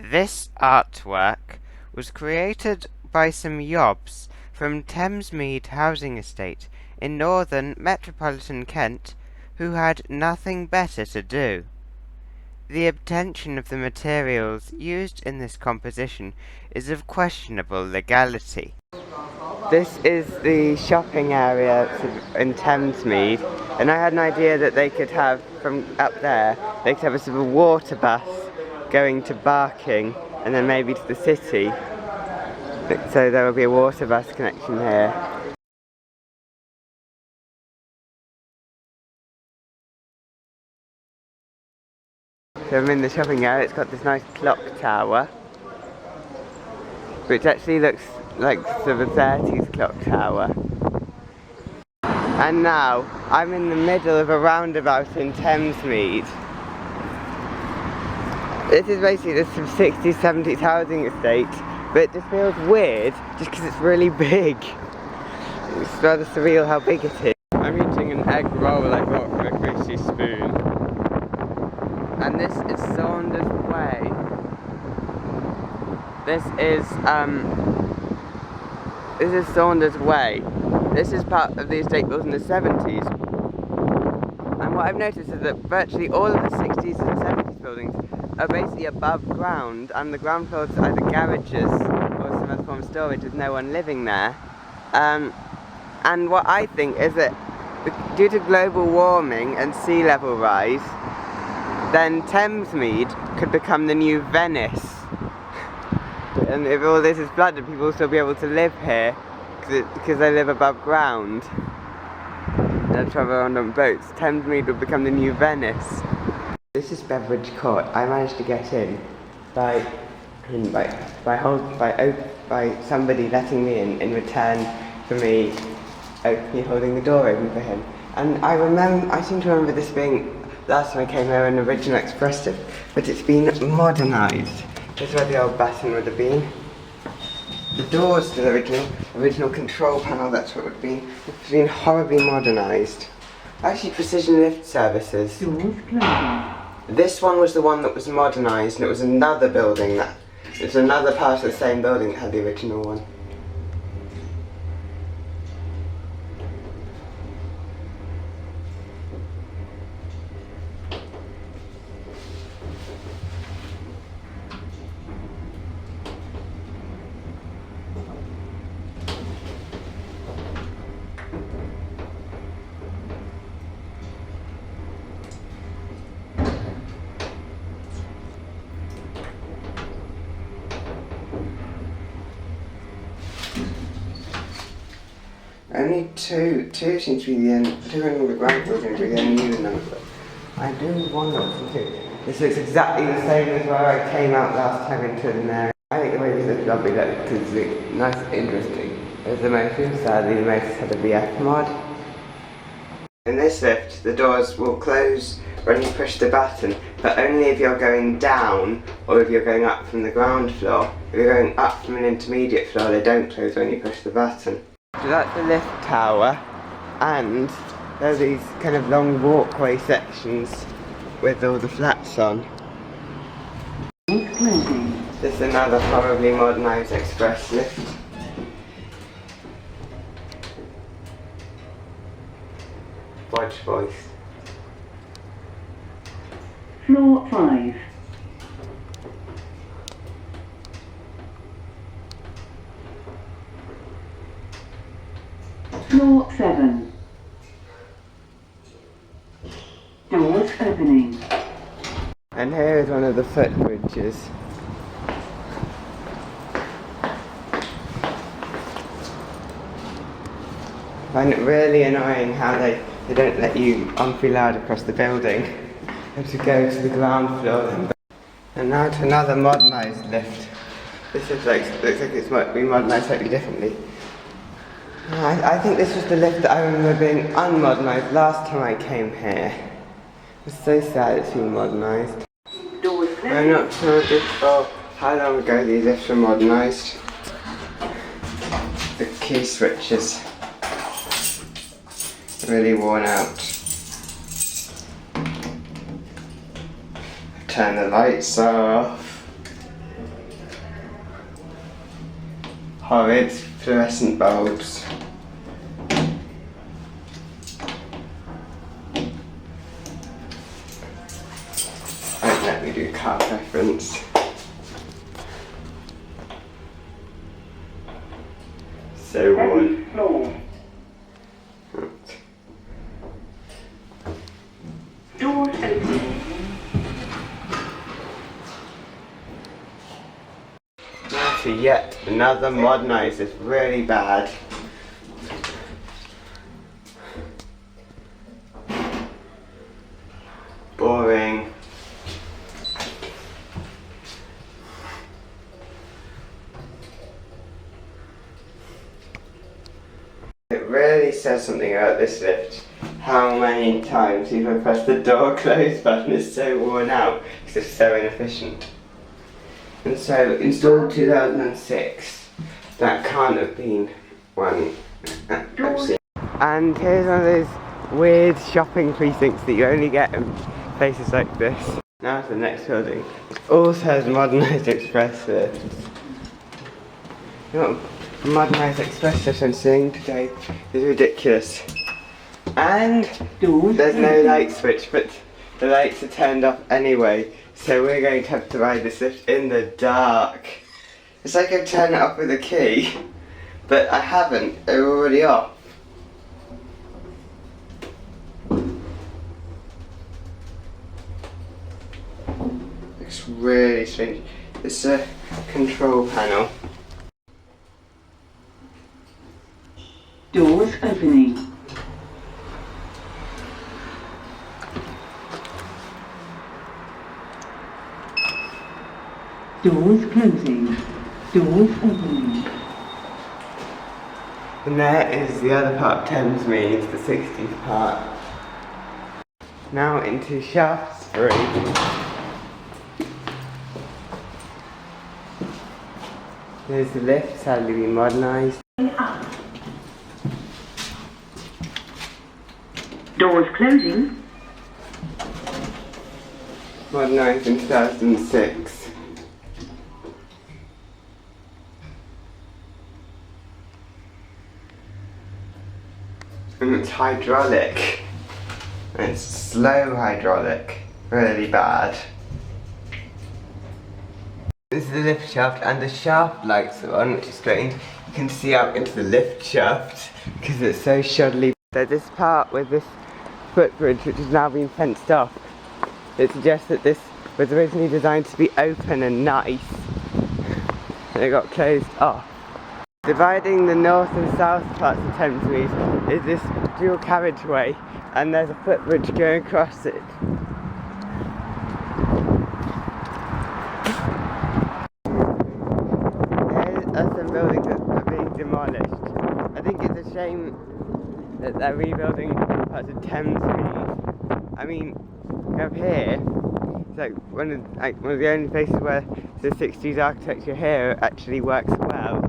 This artwork was created by some yobs from Thamesmead housing estate in northern metropolitan Kent who had nothing better to do. The obtention of the materials used in this composition is of questionable legality. This is the shopping area in Thamesmead, and I had an idea that they could have, from up there, they could have a sort of a water bus going to Barking and then maybe to the city. So there will be a water bus connection here. So I'm in the shopping area. It's got this nice clock tower, which actually looks like sort of a 30s clock tower. And now I'm in the middle of a roundabout in Thamesmead. This is basically this 60s, 70s housing estate, but it just feels weird just because it's really big. It's rather surreal how big it is. I'm eating an egg roll I bought from a greasy spoon. And this is Saunders Way. This is Saunders Way. This is part of the estate built in the 70s. And what I've noticed is that virtually all of the 60s and 70s buildings are basically above ground, and the ground floors are either garages or some other form of storage with no one living there. And what I think is that due to global warming and sea level rise, then Thamesmead could become the new Venice. And if all this is flooded, people will still be able to live here because they live above ground. They'll travel around on boats. Thamesmead will become the new Venice. This is Beveridge Court. I managed to get in by somebody letting me in return for me holding the door open for him. And I seem to remember this being, last time I came here, an original expressive, but it's been modernised. This is where the old baton would have been. The door's still original control panel, that's what it would have been. It's been horribly modernised. Actually, precision lift services. This one was the one that was modernised, and it was another building it's another part of the same building that had the original one. Only two seems to be the end. Two on the ground floor seem to be the new number. I do wonder what to do. This looks exactly the same as where I came out last time into the area. I think the way this looks lovely, because it's nice and interesting. There's the motor, sadly the motor's had a VF mod. In this lift, the doors will close when you push the button, but only if you're going down or if you're going up from the ground floor. If you're going up from an intermediate floor, they don't close when you push the button. So that's the lift tower, and there are these kind of long walkway sections with all the flats on. This is another horribly modernised express lift. Bodge voice. Floor 5. Floor 7. Doors opening. And here is one of the footbridges. I find it really annoying how they don't let you enfilade across the building. You have to go to the ground floor. And now to another modernised lift. This looks like it's been modernised slightly differently. I think this was the lift that I remember being unmodernised last time I came here. It's so sad it's been modernised. I'm not sure how long ago these lifts were modernised. The key switches are really worn out. Turn the lights off. horrid fluorescent bulbs. Don't let me do car preference. So worn. Doors open. Now to yet another modernised. It's really bad. Boring. It really says something about this lift. How many times you've pressed the door close button is so worn out because it's so inefficient. And so, installed 2006, that can't have been one I've seen. And here's one of those weird shopping precincts that you only get in places like this. Now to the next building. It also has modernised express lifts. You know what modernised express lift I'm seeing today is ridiculous. And there's no light switch, but the lights are turned off anyway, so we're going to have to ride this lift in the dark. It's like I've turned it off with a key, but I haven't, they're already off. It's really strange. It's a control panel. Doors opening. Doors closing. Doors opening. And there is the other part of Thamesmead, the 60s part. Now into shafts 3. There's the lift, sadly been modernised. Up. Doors closing. Modernised in 2006. And it's hydraulic. And it's slow hydraulic. Really bad. This is the lift shaft, and the shaft lights are on, which is strange. You can see out into the lift shaft because it's so shoddily. There's this part with this footbridge which has now been fenced off. It suggests that this was originally designed to be open and nice, and it got closed off. Dividing the north and south parts of Thamesmead is this dual carriageway, and there's a footbridge going across it. Here are some buildings that are being demolished. I think it's a shame that they're rebuilding parts of Thamesmead. I mean, up here, it's like one of the only places where the 60s architecture here actually works well.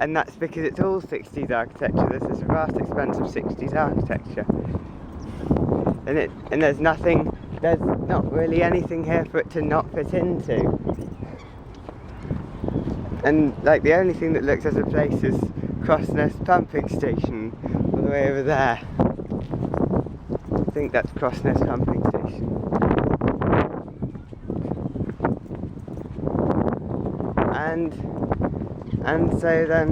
And that's because it's all 60s architecture. There's this vast expanse of 60s architecture. And there's not really anything here for it to not fit into. And like the only thing that looks as a place is Crossness pumping station, all the way over there. I think that's Crossness pumping station. And so then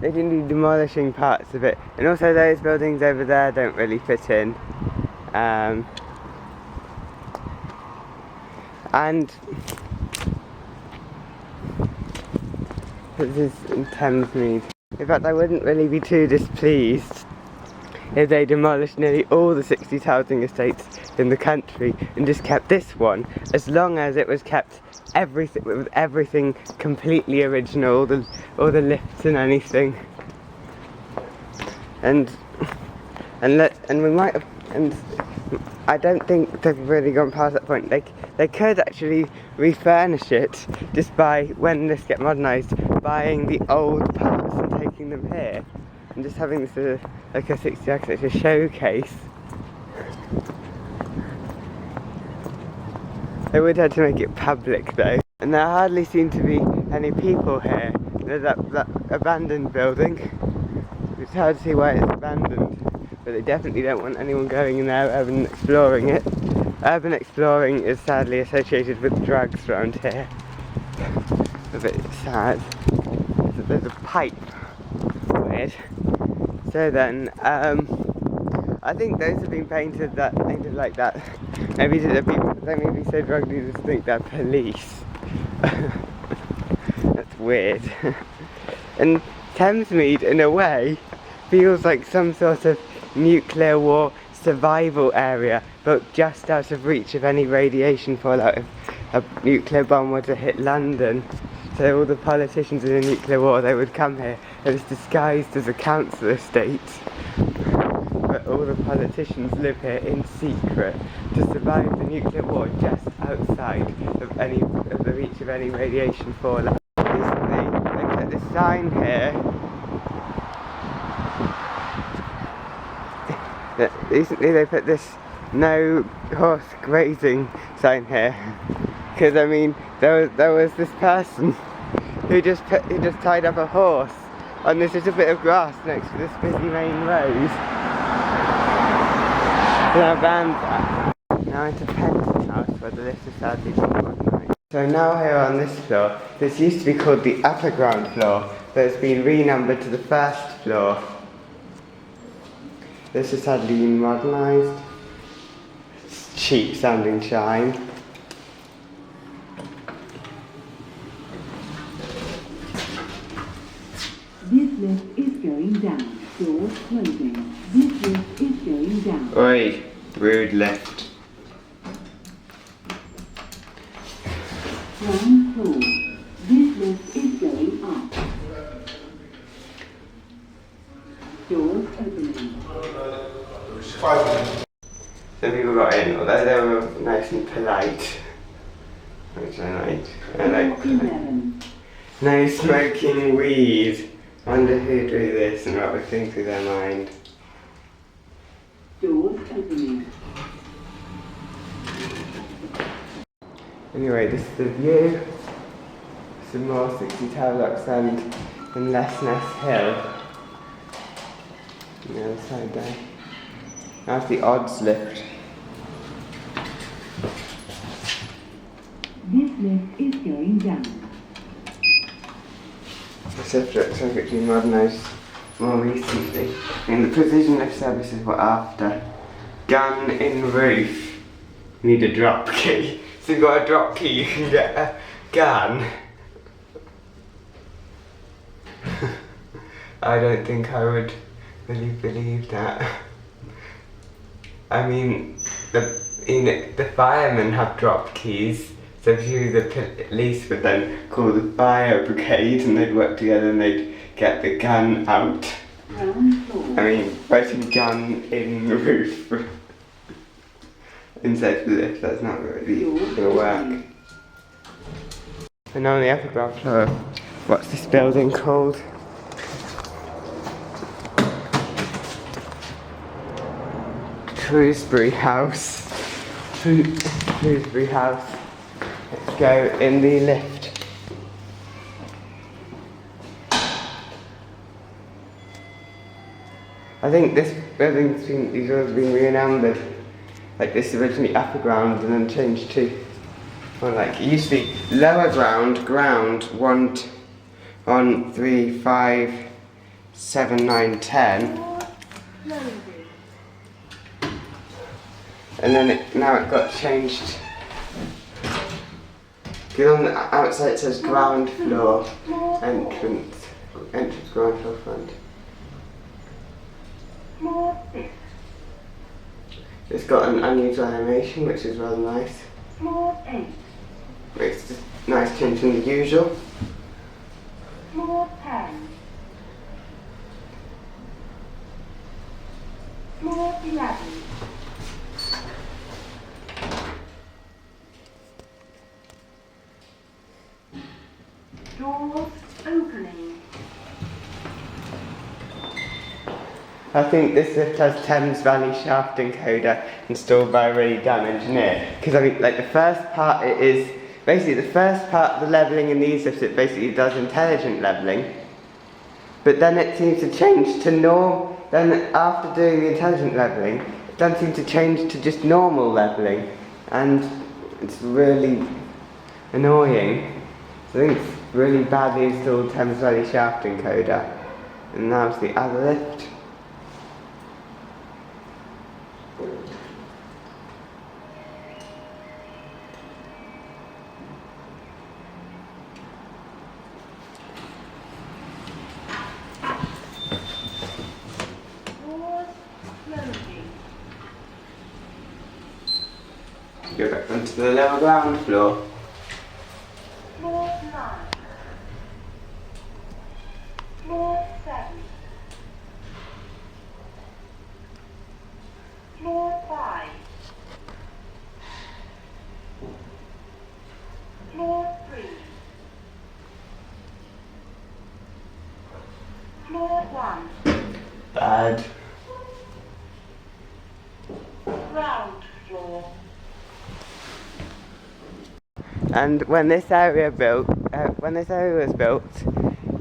they can be demolishing parts of it, and also those buildings over there don't really fit in. And this is in Thamesmead. In fact, I wouldn't really be too displeased if they demolished nearly all the 60s housing estates in the country and just kept this one, as long as it was kept with everything completely original, all the lifts and anything. And we might have, and I don't think they've really gone past that point. They could actually refurnish it just by, when this gets modernised, buying the old parts and taking them here and just having this as like a 60s architecture showcase. They would have to make it public though. And there hardly seem to be any people here. There's that abandoned building. It's hard to see why it's abandoned, but they definitely don't want anyone going in there urban exploring it. Urban exploring is sadly associated with drugs around here. A bit sad. So there's a pipe. Weird. So then, I think those have been painted like that. Maybe they maybe so drug dealers think they're police. That's weird. And Thamesmead, in a way, feels like some sort of nuclear war survival area, but just out of reach of any radiation fallout if a nuclear bomb were to hit London. So all the politicians in a nuclear war, they would come here, and it's disguised as a council estate. But all the politicians live here in secret to survive the nuclear war just outside of the reach of any radiation fallout. Recently, they put this sign here. Recently they put this no horse grazing sign here. Because I mean, there was this person who just tied up a horse on this little bit of grass next to this busy main road. And I banned that. Now into Penton House, where the lift is sadly been modernised. So now here on this floor, this used to be called the upper ground floor, but it's been renumbered to the first floor. This is sadly been modernised. It's cheap sounding shine. This lift is going down. Doors closing. This lift is going down. Oi, rude lift. Ground floor. This lift is going up. Doors opening. Some people got in, although they were nice and polite, which I liked. I like 11. no smoking weed. Wonder who drew this and what was going through their mind. Doors opening. Anyway, this is the view. Some more 60 tower blocks and Lesness Hill. On the other side there. That's the odds lift. This lift is going down. This lift looks like it's been modernised more recently. And the precision lift services were after. Gun in roof. Need a drop key. So you've got a drop key, you can get a gun. I don't think I would really believe that. I mean, the firemen have drop keys, so if you the police would then call the fire brigade and they'd work together and they'd get the gun out. I mean, putting gun in the roof inside the lift, that's not really going to work. And now on the upper ground floor, what's this building called? Shrewsbury House. Shrewsbury House. Let's go in the lift. I think this building's been, these have been renumbered. Like this originally upper ground and then changed to, well, like it used to be lower ground, 1, 3, 5, 7, 9, 10. And then now it got changed. Because on the outside it says ground floor entrance ground floor front. It's got an unusual animation which is rather nice. Makes a nice change from the usual. Floor 10. Floor 11. Doors opening. I think this lift has Thames Valley shaft encoder installed by a really dumb engineer. Because I mean, like the first part, it is basically the first part of the levelling in these lifts. It basically does intelligent levelling, but then it seems to change to norm. Then after doing the intelligent levelling, it then seems to change to just normal levelling, and it's really annoying. So I think it's really badly installed Thames Valley shaft encoder. And now it's the other lift. Go back onto the lower ground floor. Floor 9. Floor 7. Floor 5. Floor 3. Floor 1. Bad. Ground floor. And when this area was built,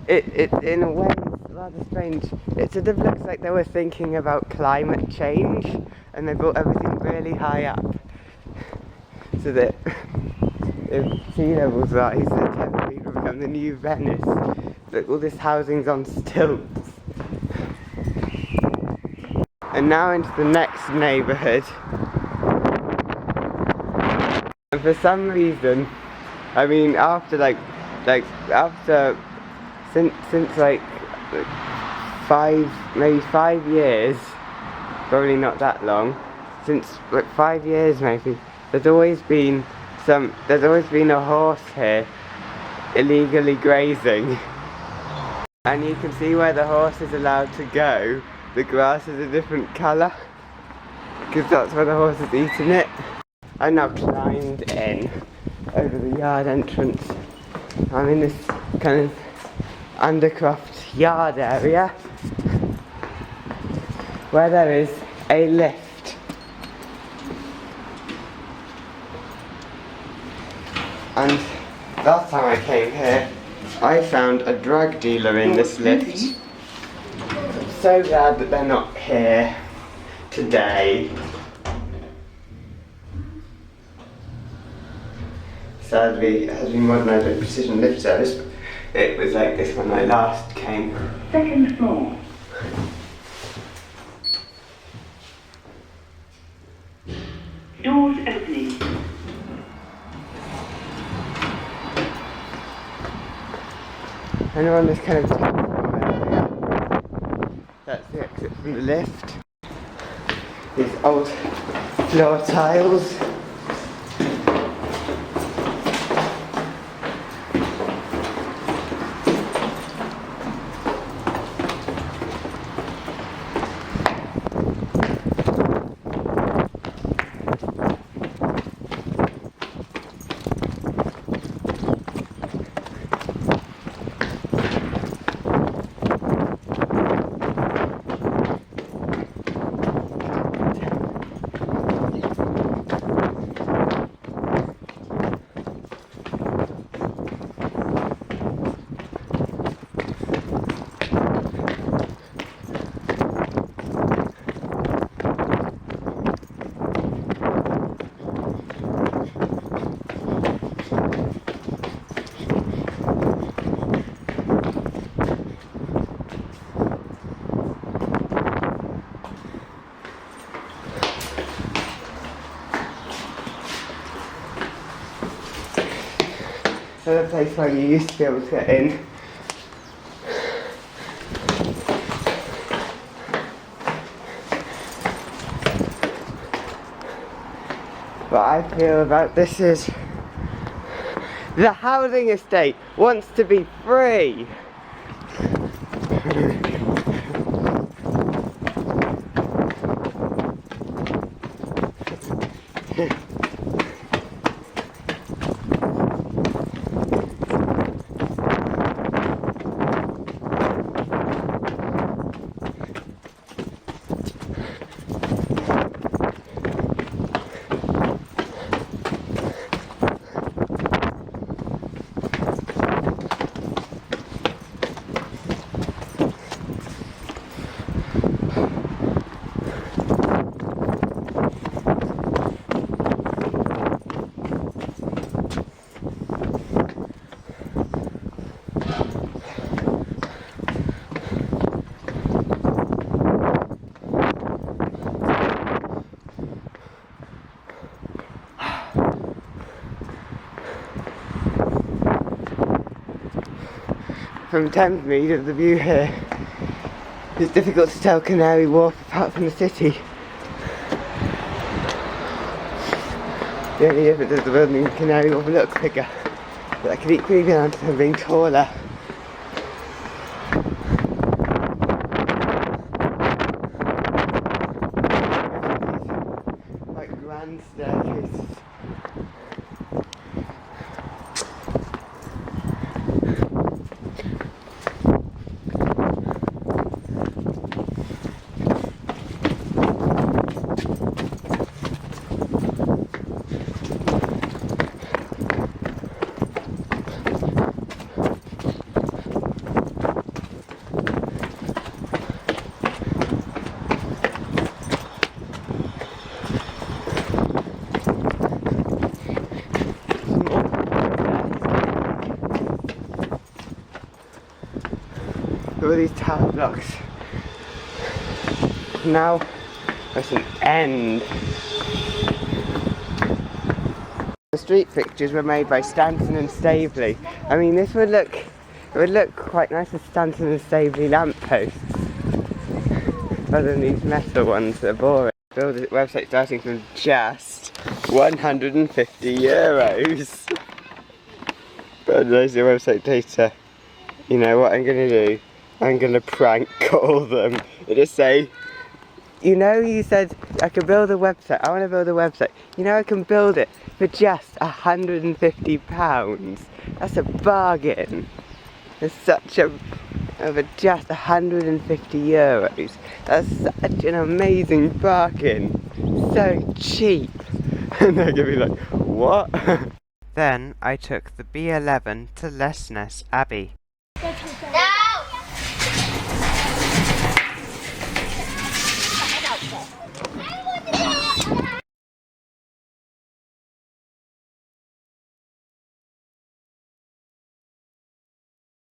it in a way is rather strange. It sort of looks like they were thinking about climate change, and they built everything really high up, so that if sea levels rise, then Thamesmead will become the new Venice. Look, all this housing's on stilts. And now into the next neighbourhood. And for some reason, I mean, after since like maybe 5 years, probably not that long, since like 5 years maybe, there's always been a horse here illegally grazing. And you can see where the horse is allowed to go. The grass is a different colour, because that's where the horse is eating it. I now climbed in over the yard entrance. I'm in this kind of undercroft yard area where there is a lift. And last time I came here, I found a drug dealer in this lift. I'm so glad that they're not here today. Sadly, it has been modernised with precision lift service, but it was like this when I last came. Second floor. Doors opening. And we're on this kind of top floor area. That's the exit from the lift. These old floor tiles. The place where you used to be able to get in. What I feel about this is the housing estate wants to be free. from Thamesmead of the view here. It's difficult to tell Canary Wharf apart from the city. The only difference is the building in Canary Wharf looks bigger, but that could equally be down to them being taller. Like grand staircases. All these tower blocks. Now there's an end. The street fixtures were made by Stanton and Staveley. I mean, this would look quite nice with Stanton and Staveley lampposts, rather than these metal ones that are boring. Build a website starting from just €150. But there's your website data. You know what I'm gonna do? I'm gonna prank call them and just say, you know, you said I could build a website. I want to build a website. You know, I can build it for just £150. That's a bargain. It's such a over just €150. That's such an amazing bargain. So cheap. And they're gonna be like, what? Then I took the B11 to Lesness Abbey.